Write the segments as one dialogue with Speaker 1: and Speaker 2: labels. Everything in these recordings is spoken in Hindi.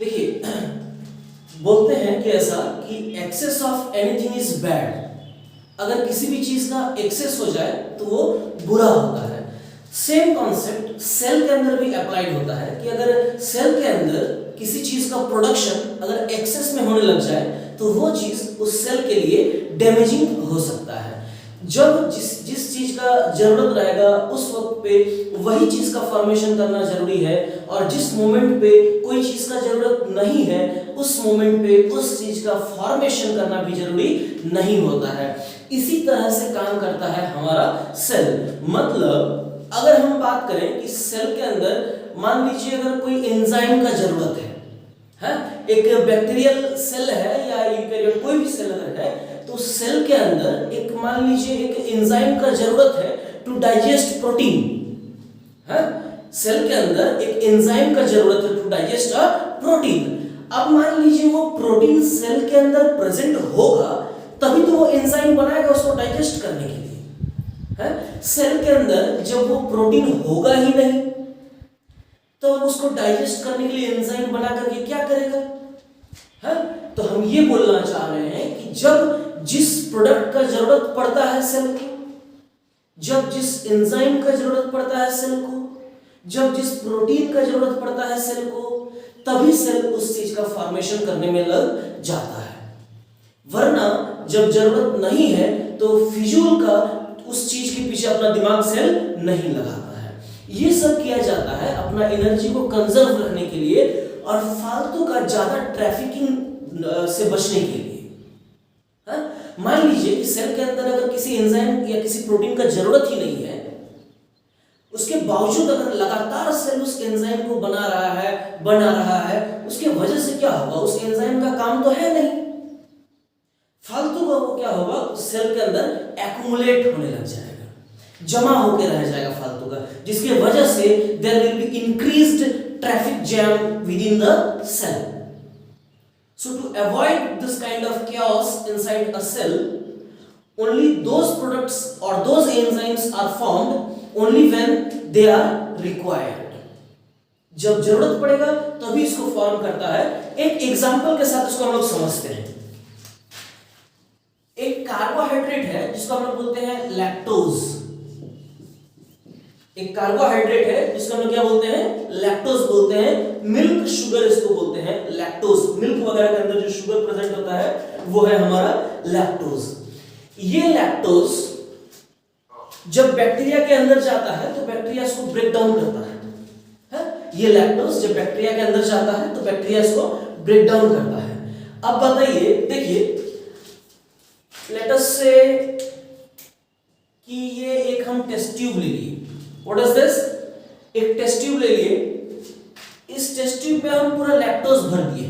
Speaker 1: देखिए बोलते हैं कि ऐसा कि excess of anything is bad. अगर किसी भी चीज का एक्सेस हो जाए तो वो बुरा होता है। सेम कॉन्सेप्ट सेल के अंदर भी अप्लाइड होता है कि अगर सेल के अंदर किसी चीज का प्रोडक्शन अगर एक्सेस में होने लग जाए तो वो चीज उस सेल के लिए डैमेजिंग हो सकता है। जब जिस चीज का जरूरत रहेगा उस वक्त पे वही चीज का फॉर्मेशन करना जरूरी है, और जिस मोमेंट पे कोई चीज का जरूरत नहीं है उस मोमेंट पे उस चीज का फॉर्मेशन करना भी जरूरी नहीं होता है। इसी तरह से काम करता है हमारा सेल। मतलब अगर हम बात करें कि सेल के अंदर मान लीजिए अगर कोई एंजाइम का जरूरत है, एक बैक्टीरियल सेल है या यूकेरियोट कोई भी सेल अगर है तो सेल के अंदर एक मान लीजिए एक एंजाइम का जरूरत है टू डाइजेस्ट प्रोटीन। सेल के अंदर एक एंजाइम का जरूरत है टू डाइजेस्ट अ प्रोटीन। अब मान लीजिए वो प्रोटीन सेल के अंदर प्रेजेंट होगा तभी तो वो एंजाइम बनाएगा उसको डाइजेस्ट करने के लिए। सेल के अंदर जब वो प्रोटीन होगा ही नहीं तो उसको डाइजेस्ट करने के लिए एंजाइम बना करके क्या करेगा? तो हम ये बोलना चाह रहे हैं कि जब जिस प्रोडक्ट का जरूरत पड़ता है सेल को, जब जिस एंजाइम का जरूरत पड़ता है सेल को, जब जिस प्रोटीन का जरूरत पड़ता है सेल को, तभी सेल उस चीज का फॉर्मेशन करने में लग जाता है। वरना जब जरूरत नहीं है तो फिजूल का उस चीज के पीछे अपना दिमाग सेल नहीं लगाता है। ये सब किया जाता है अपना एनर्जी को कंजर्व रखने के लिए और फालतू का ज्यादा ट्रैफिकिंग से बचने के लिए। मान लीजिए कि सेल के अंदर अगर किसी एंजाइम या किसी प्रोटीन का जरूरत ही नहीं है, उसके बावजूद अगर लगातार सेल उस एंजाइम को बना रहा है, उसके वजह से क्या होगा? उस एंजाइम का काम तो है नहीं, फालतू का वो क्या होगा? सेल के अंदर एक्यूमुलेट होने लग जाएगा, जमा होकर रह जाएगा फालतू का, जिसकी वजह से there will be increased traffic jam within the cell. So to avoid this kind of chaos inside a cell, only those products or those enzymes are formed only when they are required. जब जरूरत पड़ेगा तभी इसको फॉर्म करता है। एक एग्जांपल के साथ इसको हम लोग समझते हैं। एक कार्बोहाइड्रेट है जिसको हम लोग बोलते हैं लैक्टोज। एक कार्बोहाइड्रेट है जिसको हम लोग क्या बोलते हैं? लैक्टोज बोलते हैं। मिल्क शुगर इसको बोलते हैं लैक्टोज। मिल्क वगैरह के अंदर जो शुगर प्रेजेंट होता है वो है हमारा लैक्टोज। ये लैक्टोज जब बैक्टीरिया के अंदर जाता है तो बैक्टीरिया इसको ब्रेक डाउन करता है। ये लैक्टोज जब बैक्टीरिया के अंदर जाता है तो बैक्टीरिया इसको ब्रेक डाउन करता है। अब बताइए, देखिए लेट अस से कि ये एक हम टेस्ट ट्यूब ले लिए। What is this? एक टेस्ट ट्यूब ले लिए। इस टेस्ट ट्यूब में हम पूरा लैक्टोज भर दिए।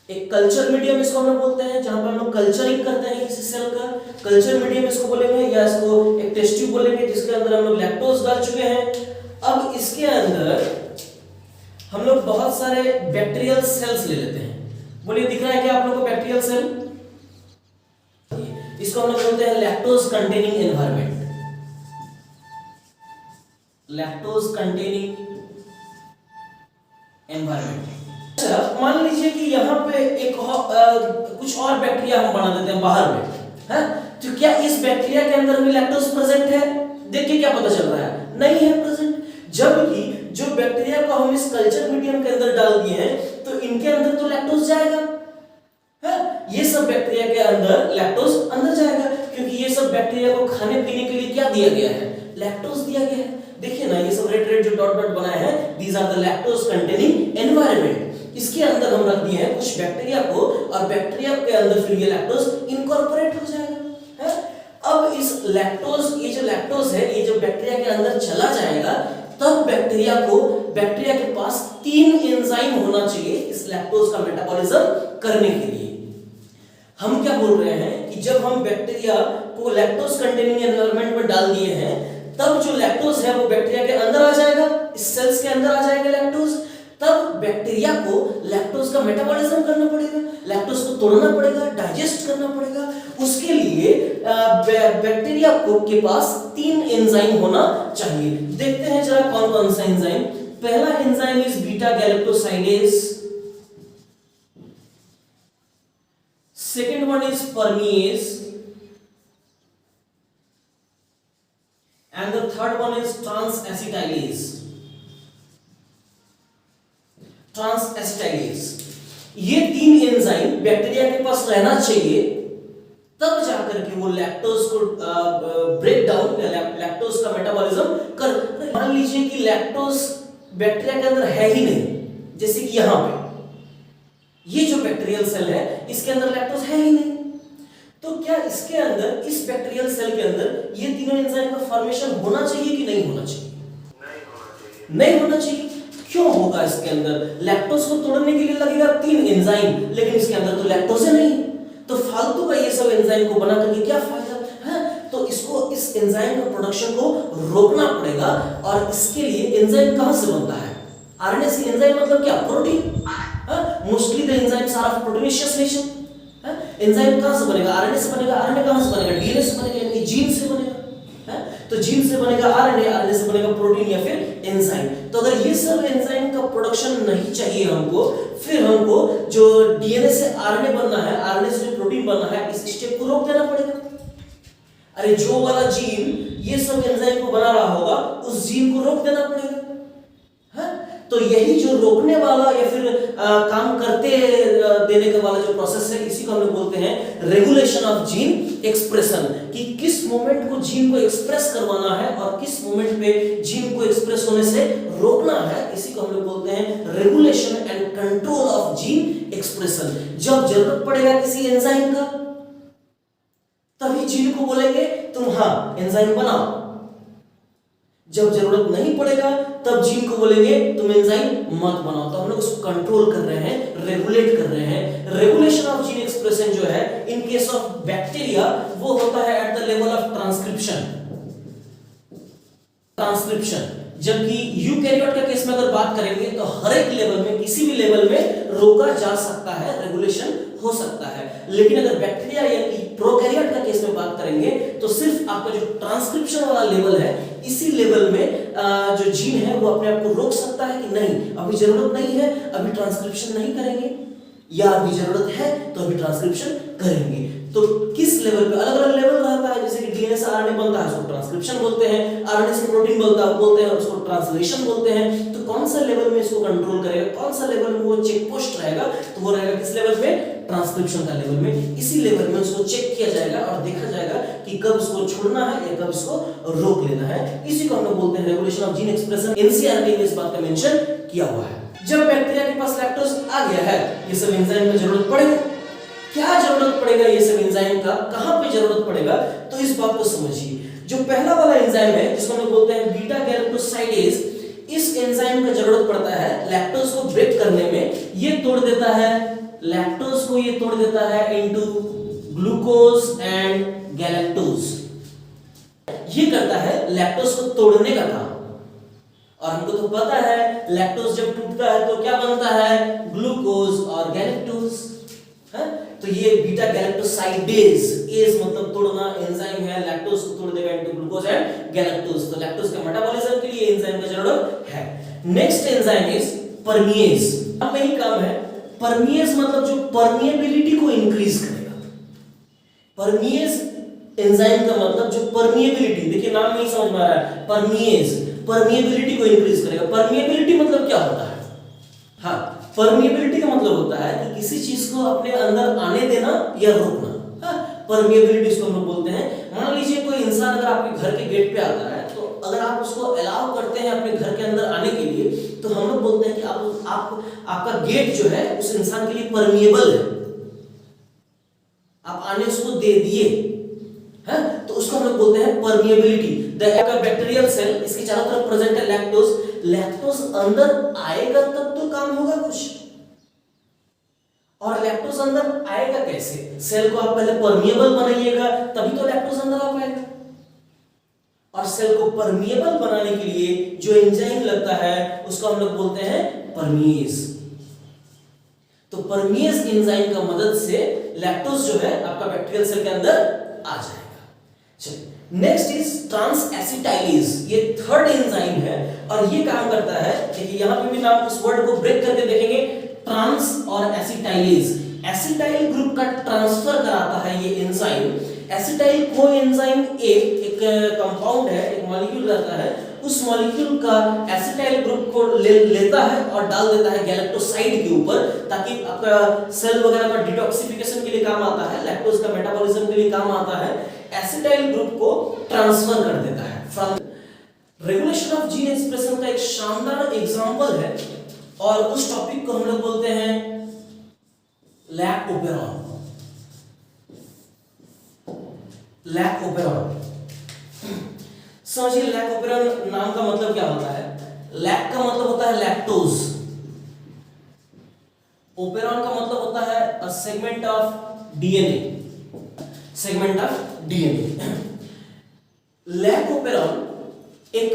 Speaker 1: एक कल्चर मीडियम इसको हम लोग बोलते हैं, जहां पर हम लोग कल्चरिंग करते हैं किसी सेल का, कल्चर मीडियम इसको बोलेंगे, या इसको एक टेस्ट ट्यूब बोलेंगे जिसके अंदर हम लोग लैक्टोज डाल चुके हैं। अब इसके अंदर हम लोग बहुत सारे बैक्टीरियल सेल्स ले लेते हैं। बोलिए, दिख रहा है क्या आप लोगों को बैक्टीरियल सेल? इसको हम लोग बोलते हैं lactose containing environment. Lactose containing environment. अच्छा, मान लीजिए कि यहाँ पे एक कुछ और बैक्टीरिया हम बना देते हैं बाहर में, तो क्या इस बैक्टीरिया के अंदर भी लैक्टोज प्रेजेंट है? देखिए क्या पता चल रहा है, नहीं है प्रेजेंट। जबकि जो बैक्टीरिया को हम इस कल्चर मीडियम के अंदर डाल दिए हैं तो इनके अंदर तो लैक्टोज जाएगा। ये सब बैक्टीरिया के अंदर लैक्टोज अंदर जाएगा, क्योंकि ये सब बैक्टीरिया को खाने पीने के लिए क्या दिया गया है? लैक्टोज दिया गया है। देखिए ना, ये सब रेड रेड जो डॉट डॉट बनाए हैं, these are the lactose containing environment. इसके अंदर हम रख दिए हैं कुछ बैक्टीरिया को, और बैक्टीरिया के अंदर फिर ये लैक्टोज इनकॉर्पोरेट हो जाएगा। अब इस लैक्टोज, ये जो लैक्टोज है, ये जो बैक्टीरिया के अंदर चला जाएगा, तब बैक्टीरिया के पास 3 एंजाइम होना चाहिए इस लैक्टोज का मेटाबॉलिज्म करने के लिए। हम क्या बोल रहे हैं कि जब हम बैक्टीरिया को लैक्टोज कंटेनिंग एनवायरनमेंट में डाल दिए हैं, तब जो लैक्टोज है वो बैक्टीरिया के अंदर आ जाएगा, इस सेल्स के अंदर आ जाएगा लैक्टोज। तब बैक्टीरिया को लैक्टोज का मेटाबॉलिज्म करना पड़ेगा, लैक्टोज को तोड़ना पड़ेगा, डाइजेस्ट करना पड़ेगा। उसके लिए बैक्टीरिया को के पास 3 एंजाइम होना चाहिए। देखते हैं जरा कौन कौन सा एंजाइम। पहला enzyme is beta galactosidase, second one is परमीएज, and the third one is transacetylase. ये तीन एंजाइम बैक्टीरिया के पास रहना चाहिए, तब जाकर के वो लैक्टोज को ब्रेक डाउन या लैक्टोज का मेटाबॉलिज्म कर। मान लीजिए कि लैक्टोज बैक्टीरिया के अंदर है ही नहीं, जैसे कि यहां पे ये जो बैक्टीरियल सेल है इसके अंदर लैक्टोज है ही नहीं, तो क्या इसके अंदर, इस बैक्टीरियल सेल के अंदर ये तीनों एंजाइम का फॉर्मेशन होना चाहिए कि नहीं होना चाहिए? नहीं होना चाहिए। क्यों होगा? इसके अंदर लैक्टोज को तोड़ने के लिए लगेगा तीन एंजाइम, लेकिन इसके अंदर तो लैक्टोज है नहीं, तो फालतू का ये सब एंजाइम को बना करके क्या फायदा है? तो इसको, इस एंजाइम का प्रोडक्शन को रोकना पड़ेगा। और इसके लिए एंजाइम कहां से बनता है? आरएनए से। एंजाइम मतलब क्या? Protein. Mostly the enzymes are of proteinaceous nature. Enzyme कहां से बनेगा? आरएनए से बनेगा। आरएनए कहां से बनेगा? डीएनए से बनेगा, यानी जीन से बनेगा। तो जीन से बनेगा आरएनए, आरएनए से बनेगा प्रोटीन या फिर एंजाइम। तो अगर ये सब एंजाइम का प्रोडक्शन नहीं चाहिए हमको, फिर हमको जो डीएनए से आरएनए बनना है, आरएनए से जो प्रोटीन बनना है, इस स्टेप को रोक देना पड़ेगा। अरे जो वाला जीन ये सब एंजाइम को बना रहा होगा, उस जीन को रोक देना पड़ेगा। तो यही जो रोकने वाला या फिर काम करते देने का वाला जो प्रोसेस है, इसी को हम लोग बोलते हैं रेगुलेशन ऑफ जीन एक्सप्रेशन, कि किस मोमेंट को जीन को एक्सप्रेस करवाना है और किस मोमेंट पे जीन को एक्सप्रेस होने से रोकना है। इसी को हम लोग बोलते हैं regulation and control of gene expression. जब जरूरत पड़ेगा किसी एंजाइम का, तभी जीन को बोलेंगे तुम हाँ एंजाइम बनाओ। जब जरूरत नहीं पड़ेगा तब जीन को बोलेंगे तुम एंजाइम मत बनाओ। तो हम लोग उसको कंट्रोल कर रहे हैं, रेगुलेट कर रहे हैं। रेगुलेशन ऑफ जीन एक्सप्रेशन जो है इन केस ऑफ बैक्टीरिया, वो होता है at the level of transcription. जबकि यूकैरियोट के केस में अगर बात करेंगे तो हर एक लेवल में, किसी भी लेवल में रोका जा सकता है, रेगुलेशन हो सकता है। लेकिन अगर बैक्टीरिया यानी प्रोकैरियोट का केस में बात करेंगे तो सिर्फ आपका जो ट्रांसक्रिप्शन वाला लेवल है, इसी लेवल में जो जीन है वो अपने आप को रोक सकता है कि नहीं अभी जरूरत नहीं है, अभी ट्रांसक्रिप्शन नहीं करेंगे, या अभी जरूरत है तो अभी ट्रांसक्रिप्शन करेंगे। तो किस लेवल पे? अलग अलग लेवल रहता है। जैसे कि डीएनए से आरएनए बनता है, उसको ट्रांसक्रिप्शन बोलते हैं। आरएनए से प्रोटीन बोलते हैं, उसको ट्रांसलेशन बोलते हैं। तो कौन सा लेवल में इसको कंट्रोल करेगा, कौन सा लेवल में वो चेक पोस्ट रहेगा, तो वो रहेगा किस लेवल पे? ट्रांसक्रिप्शन का लेवल में। इसी लेवल में उसको चेक किया जाएगा और देखा जाएगा कि कब उसको छोड़ना है या कब उसको रोक लेना है। इसी को हम लोग बोलते हैं regulation of gene expression. NCERT में इस बात का मेंशन किया हुआ है। जब बैक्टीरिया के पास लैक्टोज आ गया है, ये सब एंजाइम की जरूरत पड़ेगा। क्या जरूरत पड़ेगा ये सब एंजाइम का, कहां पे जरूरत पड़ेगा? तो इस बात को समझिए। जो पहला वाला एंजाइम है जिसको हम लोग बोलते हैं बीटा गैलेक्टोसाइडेज, इस एंजाइम का जरूरत पड़ता है लैक्टोज को ब्रेक करने में। ये तोड़ देता है लैक्टोज को, ये तोड़ देता है इनटू ग्लूकोज एंड गैलेक्टोज। ये करता है लैक्टोज को तोड़ने का काम। और हमको तो पता है लैक्टोज जब टूटता है तो क्या बनता है? ग्लूकोज और गैलेक्टोज। तो ये बीटा गैलेक्टोसाइडेज, एज मतलब तोड़ना, एंजाइम है, लैक्टोज को तोड़ देगा इनटू ग्लूकोज एंड गैलेक्टोज। तो लैक्टोज के मेटाबॉलिज्म के लिए एंजाइम की जरूरत है। Next enzyme is परमीएज। अब यही काम है। परमीएज मतलब जो परमिएबिलिटी को इंक्रीज करेगा। परमीएज एंजाइम का मतलब जो परमिएबिलिटी, देखिए नाम नहीं समझ में आ रहा है, परमीएज परमिएबिलिटी को इंक्रीज करेगा। परमिएबिलिटी मतलब क्या होता है? हाँ, परमिएबिलिटी का मतलब होता है कि किसी चीज को अपने अंदर आने देना या रोकना। परमिएबिलिटी इसको हम लोग बोलते हैं। मान लीजिए कोई इंसान अगर आपके घर के गेट पे आता है, तो अगर आप उसको अलाउ करते हैं अपने घर के अंदर आने के लिए, तो हम लोग बोलते हैं कि आपका गेट जो है उस इंसान के लिए परमिएबल है, आप आने उसको दे दिए है, तो उसको हम लोग बोलते हैं परमिएबिलिटी। द बैक्टीरियल सेल, इसके चारों तरफ प्रेजेंट है लैक्टोज। लैक्टोज अंदर आएगा तब तो काम होगा कुछ। और लैक्टोज अंदर आएगा कैसे? सेल को आप पहले परमिएबल बनाइएगा, तभी तो लैक्टोज अंदर आ पाएगा। और सेल को परमिएबल बनाने के लिए जो एंजाइम लगता है उसको हम लोग बोलते हैं परमीएज। तो परमीएज एंजाइम का मदद से लैक्टोज जो है आपका बैक्टीरियल सेल के अंदर आ जाएगा। चलिए नेक्स्ट इज ट्रांस एसिटाइलेज, ये थर्ड एंजाइम है और ये काम करता है, देखिए यहां पे भी आप इस वर्ड को ब्रेक करके देखेंगे, ट्रांस और एसिटाइलेज, एसिटाइल ग्रुप का ट्रांसफर कराता है ये एंजाइम। एसिटाइल कोएंजाइम एक कंपाउंड है, एक मॉलिक्यूल रहता है, उस मॉलिक्यूल का एसिटाइल ग्रुप को लेता है और डाल देता है गैलेक्टोसाइड के ऊपर, ताकि आपका सेल वगैरह का डिटॉक्सिफिकेशन के लिए काम आता है, लैक्टोज का मेटाबॉलिज्म के लिए काम आता है। एसिटाइल ग्रुप को ट्रांसफर कर देता है from. Regulation of gene expression का एक शानदार एग्जांपल है और उस टॉपिक को हम लोग बोलते हैं लैक ओपेरॉन। लैक ओपेरॉन समझिए, लैक ओपेरॉन नाम का मतलब क्या होता है? लैक का मतलब होता है लैक्टोज, ओपेरॉन का मतलब होता है a segment of DNA, segment of DNA. Lac operon एक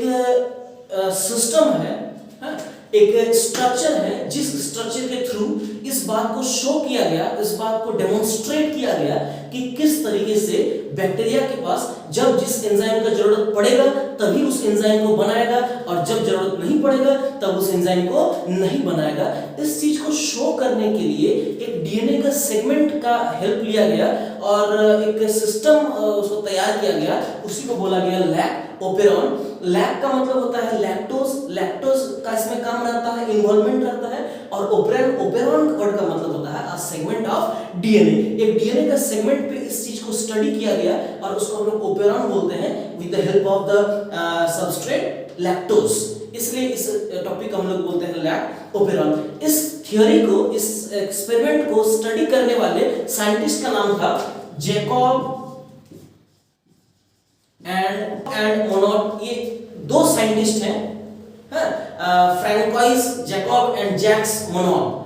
Speaker 1: सिस्टम है, एक स्ट्रक्चर है, जिस स्ट्रक्चर के थ्रू इस बात को शो किया गया, इस बात को डेमोन्स्ट्रेट किया गया कि किस तरीके से बैक्टीरिया के पास जब जिस एंजाइम का जरूरत पड़ेगा तभी उस एंजाइम को बनाएगा और जब जरूरत नहीं पड़ेगा तब उस एंजाइम को नहीं बनाएगा। इस चीज को शो करने के लिए एक डीएनए का सेगमेंट का हेल्प लिया गया और एक सिस्टम उसको तैयार किया गया, उसी को बोला गया लैक ओपेरॉन। लैक का मतलब होता है लैक्टोज, लैक्टोज का इसमें काम रहता है, इन्वॉल्वमेंट रहता है, और ओपेरॉन वर्ड का मतलब होता है अ सेगमेंट ऑफ डीएनए। एक डीएनए का सेगमेंट पे इस चीज को स्टडी किया गया और उसको हम लोग ओपेरॉन बोलते हैं with the help of the substrate lactose, इसलिए इस टॉपिक को हम लोग बोलते हैं लैक ओपेरॉन। इस थ्योरी को, इस एक्सपेरिमेंट को स्टडी करने वाले साइंटिस्ट का नाम था जैकब एंड मोनोड। ये दो साइंटिस्ट हैं, Francois Jacob and Jacques Monod.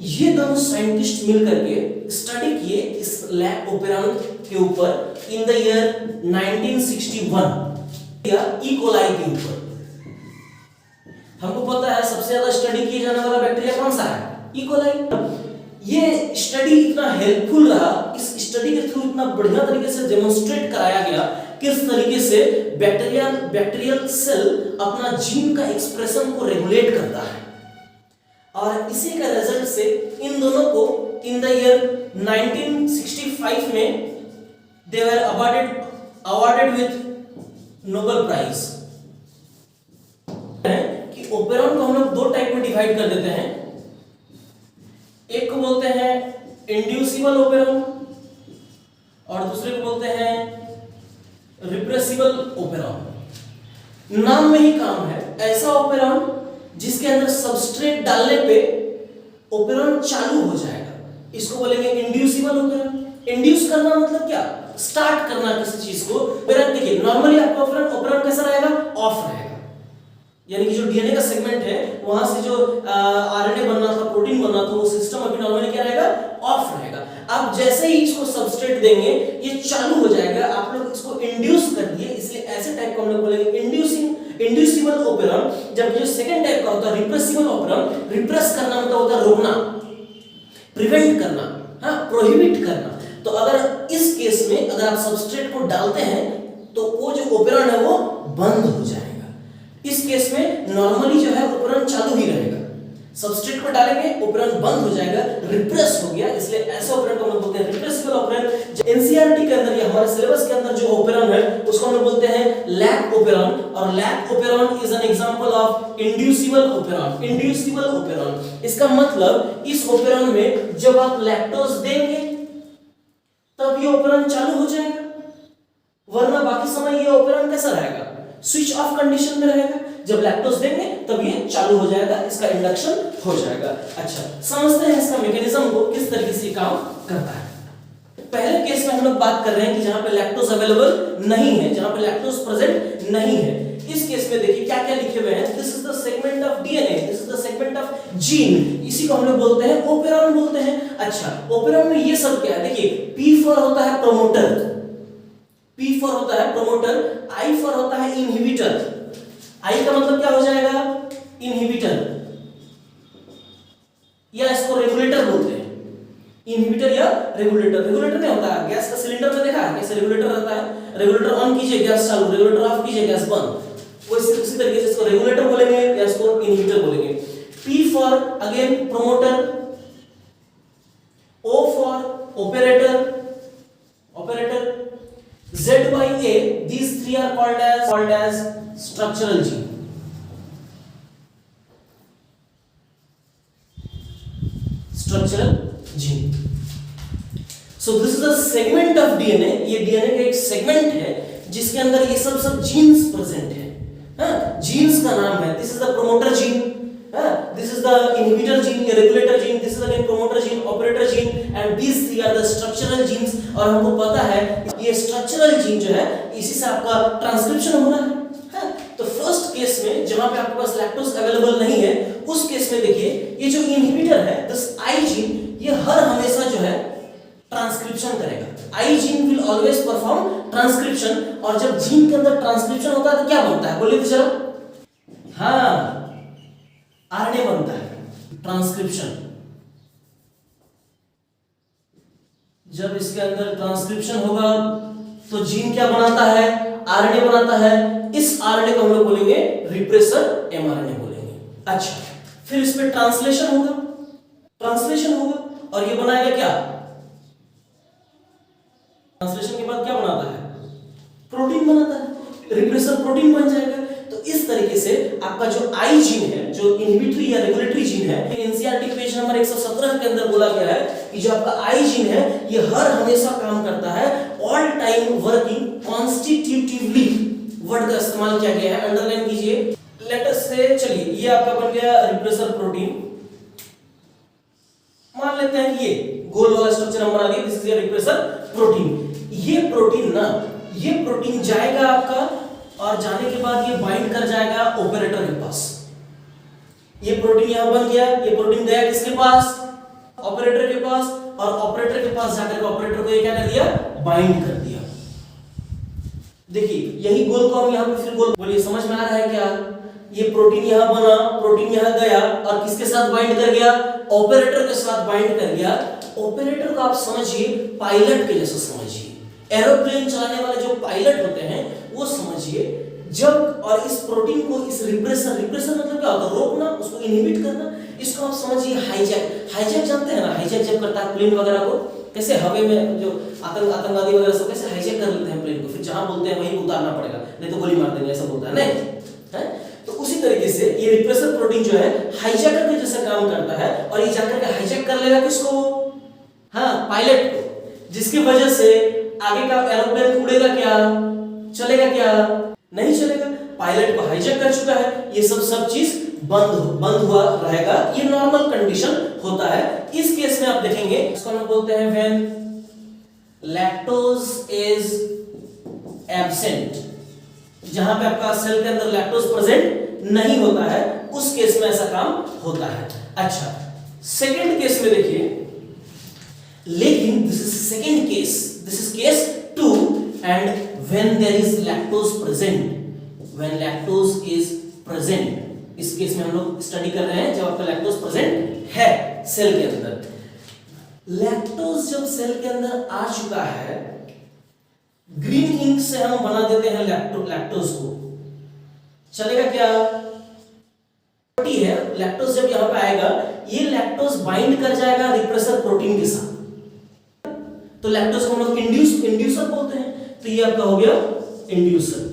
Speaker 1: ये दोनों साइंटिस्ट मिलकर के स्टडी किए इस लैक ओपेरॉन के ऊपर इन द ईयर 1961 या ई कोलाई के ऊपर। हमको पता है सबसे ज्यादा स्टडी किया जाने वाला बैक्टीरिया कौन सा है? E coli. ये स्टडी इतना हेल्पफुल रहा, इस स्टडी के थ्रू इतना बढ़िया तरीके से डेमोन्स्ट्रेट कराया गया किस तरीके से बैक्टीरियल सेल अपना जीन का एक्सप्रेशन को रेगुलेट करता है, और इसी का रिजल्ट से इन दोनों को इन द ईयर 1965 में दे वर अवार्डेड विद नोबेल प्राइज। कि ओपेरॉन को हम लोग दो टाइप में डिवाइड कर देते हैं, एक को बोलते हैं इंड्यूसिबल ओपेरॉन और दूसरे को बोलते हैं रिप्रेसिबल ओपेरॉन। नाम में ही काम है, ऐसा ओपेरॉन जिसके अंदर सबस्ट्रेट डालने पे ओपेरॉन चालू हो जाएगा, इसको बोलेंगे इंड्यूसिबल ओपेरॉन। इंड्यूस करना मतलब क्या? स्टार्ट करना किसी चीज को। ओपेरॉन देखिए, नॉर्मली आपका ओपेरॉन कैसा रहेगा? ऑफ रहेगा, यानी कि जो डीएनए का सेगमेंट है वहां से जो आरएनए बनना था, प्रोटीन बनना था, वो सिस्टम अभी नॉर्मली क्या रहेगा? ऑफ रहेगा। आप जैसे ही इसको सबस्ट्रेट देंगे ये चालू हो जाएगा। आप लोग इसको इंड्यूस कर दिए, इसलिए ऐसे टाइप को हम लोग बोलेंगे इंड्यूसिबल ओपेरॉन। जब जो सेकंड टाइप का होता है रिप्रेसिबल ओपेरॉन, रिप्रेस करना मतलब होता है रोकना, प्रिवेंट करना, प्रोहिबिट करना। तो अगर इस केस में अगर आप सबस्ट्रेट को डालते हैं तो वो जो ओपेरॉन है वो बंद हो जाएगा। इस केस में नॉर्मली जो है ओपेरॉन चालू ही रहेगा, सबस्ट्रेट को डालेंगे ओपेरॉन बंद हो जाएगा, रिप्रेस हो गया, इसलिए ऐसे ओपेरॉन को हम लोग बोलते हैं रिप्रेसिबल ओपेरॉन। एनसीईआरटी के अंदर या हमारे सिलेबस के अंदर जो ओपेरॉन है उसको हम लोग बोलते हैं लैक ओपेरॉन, और lac operon is an example of inducible operon. Inducible operon इसका मतलब इस ओपेरॉन में जब आप लैक्टोज देंगे तब ये ओपेरॉन चालू हो जाएगा, वरना बाकी समय ये ओपेरॉन कैसा रहेगा? स्विच ऑफ कंडीशन में रहेगा। जब लैक्टोज देंगे तब ये चालू हो जाएगा, इसका इंडक्शन हो जाएगा। अच्छा, समझते हैं इसका मैकेनिज्म को, किस तरीके से काम करता है। पहले केस में हम लोग बात कर रहे हैं कि जहां पे लैक्टोज अवेलेबल नहीं है, जहां पे लैक्टोज प्रेजेंट नहीं है। इस केस में देखिए क्या क्या लिखे हुए हैं। This is the segment of DNA, this is the segment of gene, इसी को हम लोग बोलते हैं ओपेरॉन बोलते हैं। अच्छा, ओपेरॉन में ये सब क्या है? देखिए, पी फॉर होता है प्रोमोटर, P फॉर होता है प्रोमोटर, I फॉर होता है इनहिबिटर। I का मतलब क्या हो जाएगा? इनहिबिटर, या इसको रेगुलेटर बोलते हैं। इनहिबिटर या रेगुलेटर। रेगुलेटर नहीं होता है, गैस का सिलेंडर में देखा है कैसे रेगुलेटर रहता है, रेगुलेटर ऑन कीजिए गैस चालू, रेगुलेटर ऑफ कीजिए गैस बंद, वैसे उसी तरीके से इसको रेगुलेटर बोलेंगे या इसको इनहिबिटर बोलेंगे। P for again promoter, O for operator, Z by A, these three are called as structural gene. Structural gene. So this is a segment of DNA. ये DNA का एक सेगमेंट है जिसके अंदर ये सब जीन्स प्रेजेंट है। जीन्स का नाम है, this is the promoter gene, this is the inhibitor gene, ये regulator gene, this is again promoter gene, operator gene, and these three are the structural genes। और हमको पता है ये structural gene जो है इसी से आपका ट्रांसक्रिप्शन होना है। तो फर्स्ट केस में जहां पे आपके पास लैक्टोज अवेलेबल नहीं है उस केस में देखिए ये जो इनहिबिटर है दिस आई जीन, ये हर हमेशा जो है ट्रांसक्रिप्शन करेगा। आई gene will always perform transcription, और जब जीन के अंदर ट्रांसक्रिप्शन होता है तो क्या बनता है बोलिए तो चलो, हाँ आरएनए बनता है, ट्रांसक्रिप्शन। जब इसके अंदर ट्रांसक्रिप्शन होगा तो जीन क्या बनाता है, आरएनए बनाता है। इस आरएनए को हम लोग बोलेंगे रिप्रेसर एमआरएनए बोलेंगे। अच्छा, फिर इस पे ट्रांसलेशन होगा और ये बनाएगा क्या, ट्रांसलेशन के बाद क्या बनाता है, प्रोटीन बनाता है, रिप्रेसर प्रोटीन बन जाएगा। तो इस तरीके से आपका जो आई जीन है, जो इनहिबिटरी या रेगुलेटरी जीन है, एनसीईआरटी पेज नंबर 117 के अंदर बोला गया है कि जो आपका आई जीन है ये हर हमेशा काम करता है, all time working constitutively, word का इस्तेमाल किया गया है, अंडरलाइन कीजिए। लेट अस से चलिए ये आपका बन गया रिप्रेसर प्रोटीन, मान लेते हैं कि ये गोल वाला स्ट्रक्चर हम बना दिए, दिस इज रिप्रेसर प्रोटीन। ये प्रोटीन जाएगा आपका, और जाने के बाद ये बाइंड कर जाएगा ऑपरेटर के पास। ये प्रोटीन यहां बन गया, ये प्रोटीन गया किसके पास, ऑपरेटर के पास, और ऑपरेटर के पास जाकर ऑपरेटर को ये क्या कर दिया, बाइंड कर दिया। देखिए यही गोल को हम यहां पे फिर गोल, बोलिए समझ में आ रहा है क्या, ये प्रोटीन यहां बना, प्रोटीन यहां गया और किसके साथ बाइंड कर गया, ऑपरेटर के साथ बाइंड कर गया। ऑपरेटर को आप समझिए पायलट के जैसा समझिए, एरोप्लेन चलाने वाले जो पायलट होते हैं वो समझिए। जब और इस प्रोटीन को इस रिप्रेसर मतलब क्या होता है, रोकना, उसको इनहिबिट करना, इसको आप समझिए हाईजैक जानते हैं ना, हाईजैक जब करता है प्लेन वगैरह को, कैसे हवे में जो आतंकवादी वगैरह सब कैसे हाईजैक कर लेते हैं प्लेन को, फिर जहां बोलते हैं वहीं उतारना पड़ेगा नहीं तो गोली मार देंगे, ऐसा बोलता है नहीं है। तो उसी तरीके से ये रिप्रेसर प्रोटीन जो है हाईजैकर के जैसा काम करता है, और ये जाकर के हाईजैक कर लेगा किसको, हाँ पायलट को, जिसकी वजह से आगे का एरोप्लेन उड़ेगा क्या, चलेगा क्या, नहीं चलेगा, पायलट को हाईजैक कर चुका है। ये सब चीज बंद हुआ रहेगा, ये नॉर्मल कंडीशन होता है। इस केस में आप देखेंगे इसको हम बोलते हैं व्हेन लैक्टोज इज एब्सेंट, जहां पे आपका सेल के अंदर लैक्टोज प्रेजेंट नहीं होता है उस केस में ऐसा काम होता है। अच्छा, सेकंड केस में देखिए, लेकिन this is second case, this is case 2, and when there is lactose present, when lactose is present, इस केस में हम लोग स्टडी कर रहे हैं जब आपका लैक्टोज प्रेजेंट है सेल के अंदर। लैक्टोज जब सेल के अंदर आ चुका है, ग्रीन इंक से हम बना देते हैं लैक्टोज को, चलेगा क्या, है लैक्टोज जब यहां पे आएगा ये लैक्टोज बाइंड कर जाएगा रिप्रेसर प्रोटीन के साथ, तो लैक्टोज को हम लोग इंड्यूसर बोलते हैं। तो ये आपका हो गया इंड्यूसर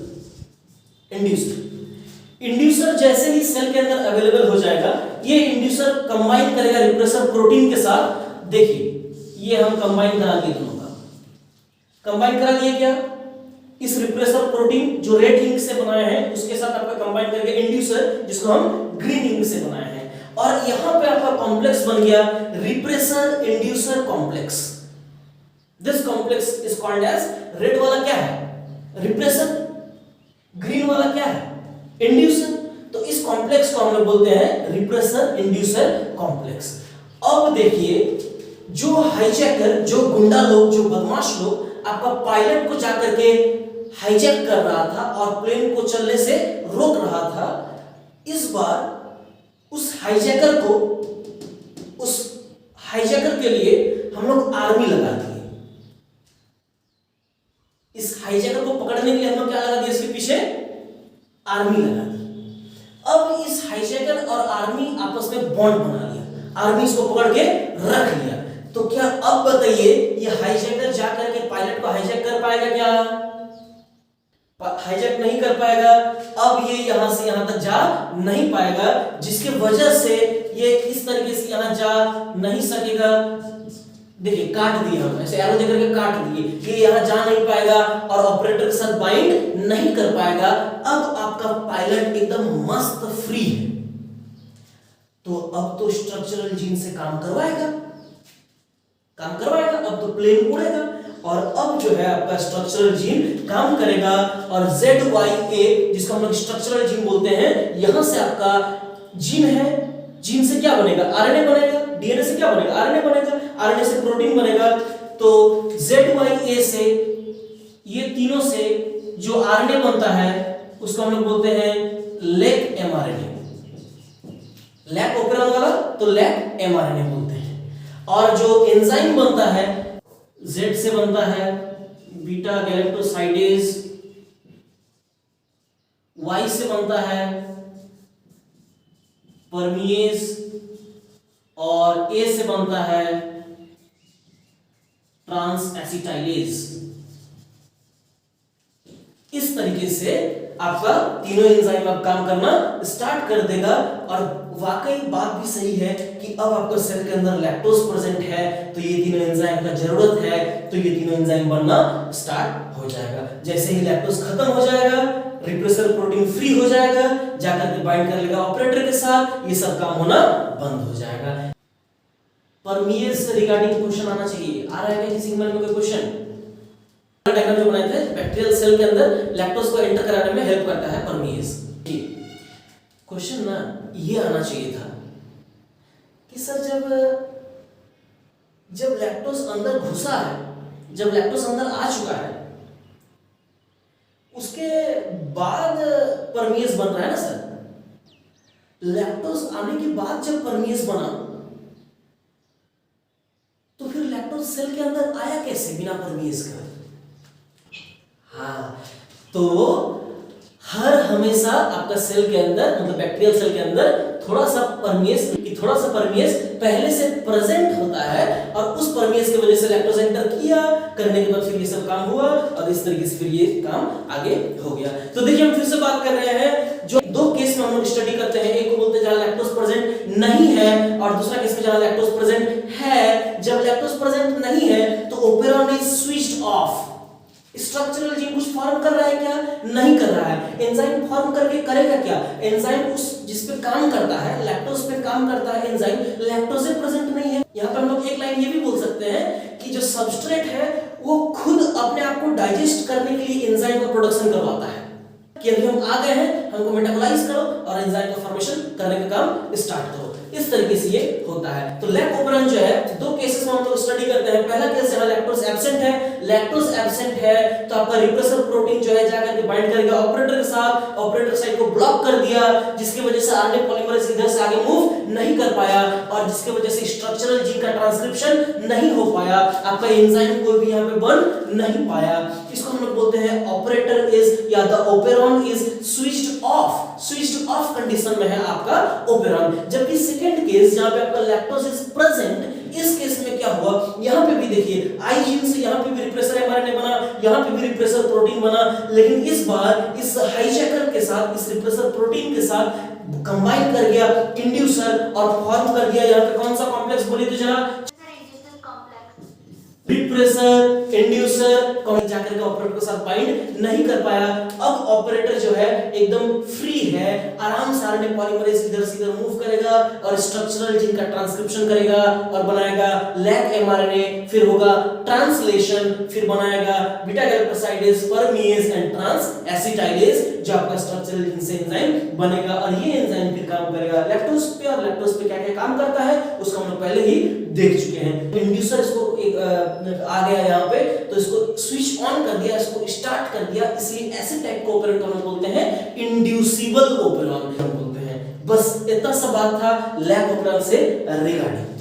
Speaker 1: जैसे ही सेल के अंदर अवेलेबल हो जाएगा, ये इंड्यूसर कंबाइन करेगा रिप्रेसर प्रोटीन के साथ। देखिए ये हम कंबाइन करा दिए, दोनों का कंबाइन करा दिए क्या, इस रिप्रेसर प्रोटीन जो रेड इंक से बनाए हैं उसके साथ आपका कंबाइन करके इंड्यूसर जिसको हम ग्रीन इंक से बनाए हैं, और यहां पे आपका कॉम्प्लेक्स बन गया repressor inducer complex. This complex is called as, red वाला क्या है रिप्रेसर, ग्रीन वाला क्या है इंड्यूसर, तो इस कॉम्प्लेक्स को हम लोग बोलते हैं रिप्रेसर इंड्यूसर कॉम्प्लेक्स। अब देखिए जो हाईजैकर, जो गुंडा लोग, जो बदमाश लोग आपका पायलट को जाकर के हाईजैक कर रहा था और प्लेन को चलने से रोक रहा था, इस बार उस हाईजैकर के लिए हम लोग आर्मी लगा दिए। इस हाईजैकर को पकड़ने के लिए हम लोग क्या लगा दिया इसके पीछे? आर्मी लगा दी। अब इस हाईजैकर और आर्मी आपस में बॉन्ड बना लिया, आर्मी इसको पकड़ के रख लिया। तो क्या अब बताइए ये हाईजैकर जाकर के पायलट को हाईजैक कर पाएगा क्या? हाईजैक नहीं कर पाएगा। अब ये यहां से यहां तक जा नहीं पाएगा, जिसके वजह से ये इस तरीके से यहां जा नहीं सकेगा। देखिए काट दिए हम, ऐसे एरो देकर के काट दिए, ये यहां जा नहीं पाएगा और ऑपरेटर के साथ बाइंड नहीं कर पाएगा। अब आपका पायलट एकदम मस्त फ्री है। तो अब तो स्ट्रक्चरल जीन से काम करवाएगा, अब तो प्लेन उड़ेगा। और अब जो है आपका स्ट्रक्चरल जीन काम करेगा और ZYA जिसको हम लोग स्ट्रक्चरल जीन बोलते हैं, यहां से आपका जीन है। जीन से क्या बनेगा? आरएनए बनेगा। डीएनए से क्या बनेगा? आरएनए बनेगा। आरएनए से प्रोटीन बनेगा। तो ZYA से ये तीनों से जो आरएनए बनता है उसको हम लोग बोलते हैं लेक mRNA। लैक ओपेरॉन वाला तो लैक mRNA बोलते हैं। और जो एंजाइम बनता है Z से बनता है बीटा गैलेक्टोसाइडेज, Y से बनता है परमिएज और A से बनता है ट्रांस एसिटाइलेज। इस तरीके से आपका तीनों एंजाइम अब काम करना स्टार्ट कर देगा। और वाकई बात भी सही है कि अब आपका सेल के अंदर लैक्टोज प्रेजेंट है, तो ये तीनों एंजाइम का जरूरत है, तो ये तीनों एंजाइम बनना स्टार्ट हो जाएगा। जैसे ही लैक्टोज खत्म हो जाएगा, रिप्रेसर प्रोटीन फ्री हो जाएगा, जाकर के बाइंड कर लेगा ऑपरेटर के साथ, ये सब काम होना बंद हो जाएगा। परमिएज से रिगार्डिंग क्वेश्चन आना चाहिए। आ रहा है क्या किसी में कोई क्वेश्चन? डायग्राम जो बनाए थे, बैक्टीरियल सेल के अंदर लैक्टोज को एंटर कराने में हेल्प करता है परमिएज। क्वेश्चन ना ये आना चाहिए था कि सर जब लैक्टोज अंदर घुसा है, जब लैक्टोज अंदर आ चुका है, उसके बाद परमिएज बन रहा है ना सर। लैक्टोज आने के बाद जब परमिएज बना तो फिर लैक्टोज सेल के अंदर आया कैसे बिना परमिएज का? हाँ, तो हर हमेशा आपका सेल के अंदर, मतलब बैक्टीरियल सेल के अंदर थोड़ा सा परमिएज पहले से प्रेजेंट होता है और उस परमिएज की वजह से लैक्टोज एंटर किया, करने के बाद फिर ये सब काम हुआ और इस तरीके से फिर ये काम आगे हो गया। तो देखिए हम फिर से बात कर रहे हैं, जो दो केस में हम लोग स्टडी करते हैं, एक को बोलते हैं जहां लैक्टोज प्रेजेंट नहीं है और दूसरा केस में जहां लैक्टोज प्रेजेंट है। जब लैक्टोज प्रेजेंट नहीं है तो operon is switched off. Structural gene कुछ फॉर्म कर रहा है क्या? नहीं कर रहा है। एंजाइम फॉर्म करके करेगा क्या? एंजाइम उस जिस पे काम करता है, लैक्टोज पे काम करता है एंजाइम, लैक्टोज प्रेजेंट नहीं है। यहाँ पर हम लोग एक लाइन ये भी बोल सकते हैं कि जो सबस्ट्रेट है वो खुद अपने आप को डाइजेस्ट करने के लिए एंजाइम का प्रोडक्शन करवाता है कि अभी हम आ गए हैं, हमको मेटाबोलाइज करो और एंजाइम का फॉर्मेशन करने का काम स्टार्ट करो। इस तरीके से ये होता है। तो लैक ओपेरॉन जो है दो केसेस में हम लोग स्टडी करते हैं। पहला केस जहां लैक्टोज एब्सेंट है, लैक्टोज एब्सेंट है तो आपका रिप्रेसर प्रोटीन जो है जाकर के बाइंड करेगा ऑपरेटर के साथ, ऑपरेटर साइट को ब्लॉक कर दिया, जिसकी वजह से आरएनए पॉलीमरेज इधर से आगे मूव नहीं कर पाया और जिसकी वजह से स्ट्रक्चरल जीन का ट्रांसक्रिप्शन नहीं हो पाया, आपका एंजाइम कोई भी यहां पे बन नहीं पाया। इसको हम लोग बोलते हैं ऑपरेटर इज या the operon is switched off condition में है आपका ओपेरॉन। जबकि सेकंड केस जहां पे आपका लैक्टोज इज प्रेजेंट, इस केस में क्या हुआ, यहां पे भी देखिए आई जीन से यहां पे भी रिप्रेसर एमआरएनए बना, यहां पे भी रिप्रेसर प्रोटीन बना, लेकिन इस बार इस हाईजैकर के साथ, इस रिप्रेसर प्रोटीन के साथ कंबाइन कर गया इंड्यूसर और फॉर्म कर दिया यहां पे कौन सा कॉम्प्लेक्स बोलिए तो जरा, रिप्रेसर इंड्यूसर कौन जाकर के ऑपरेटर के साथ बाइंड नहीं कर पाया। अब ऑपरेटर जो है एकदम फ्री है, आराम से आरएनए पॉलीमरेज इधर से इधर मूव करेगा और स्ट्रक्चरल जीन का ट्रांसक्रिप्शन करेगा और बनाएगा लैक एमआरएनए, फिर होगा ट्रांसलेशन, फिर बनाएगा beta galactosidase, permease and trans acetylase, जो आपका स्ट्रक्चरल जीन से एंजाइम बनेगा और ये एंजाइम फिर काम करेगा लैक्टोज पे। और लैक्टोज पे क्या-क्या काम करता है उसको हम लोग पहले ही देख चुके हैं। इंड्यूसर इसको आ गया यहाँ पे तो इसको स्विच ऑन कर दिया, इसको स्टार्ट कर दिया, इसलिए ऐसे टाइप का ओपेरॉन को हम बोलते हैं इंड्यूसिबल ओपेरॉन बोलते हैं। बस इतना सा बात था लैक ओपेरॉन से रिगार्डिंग।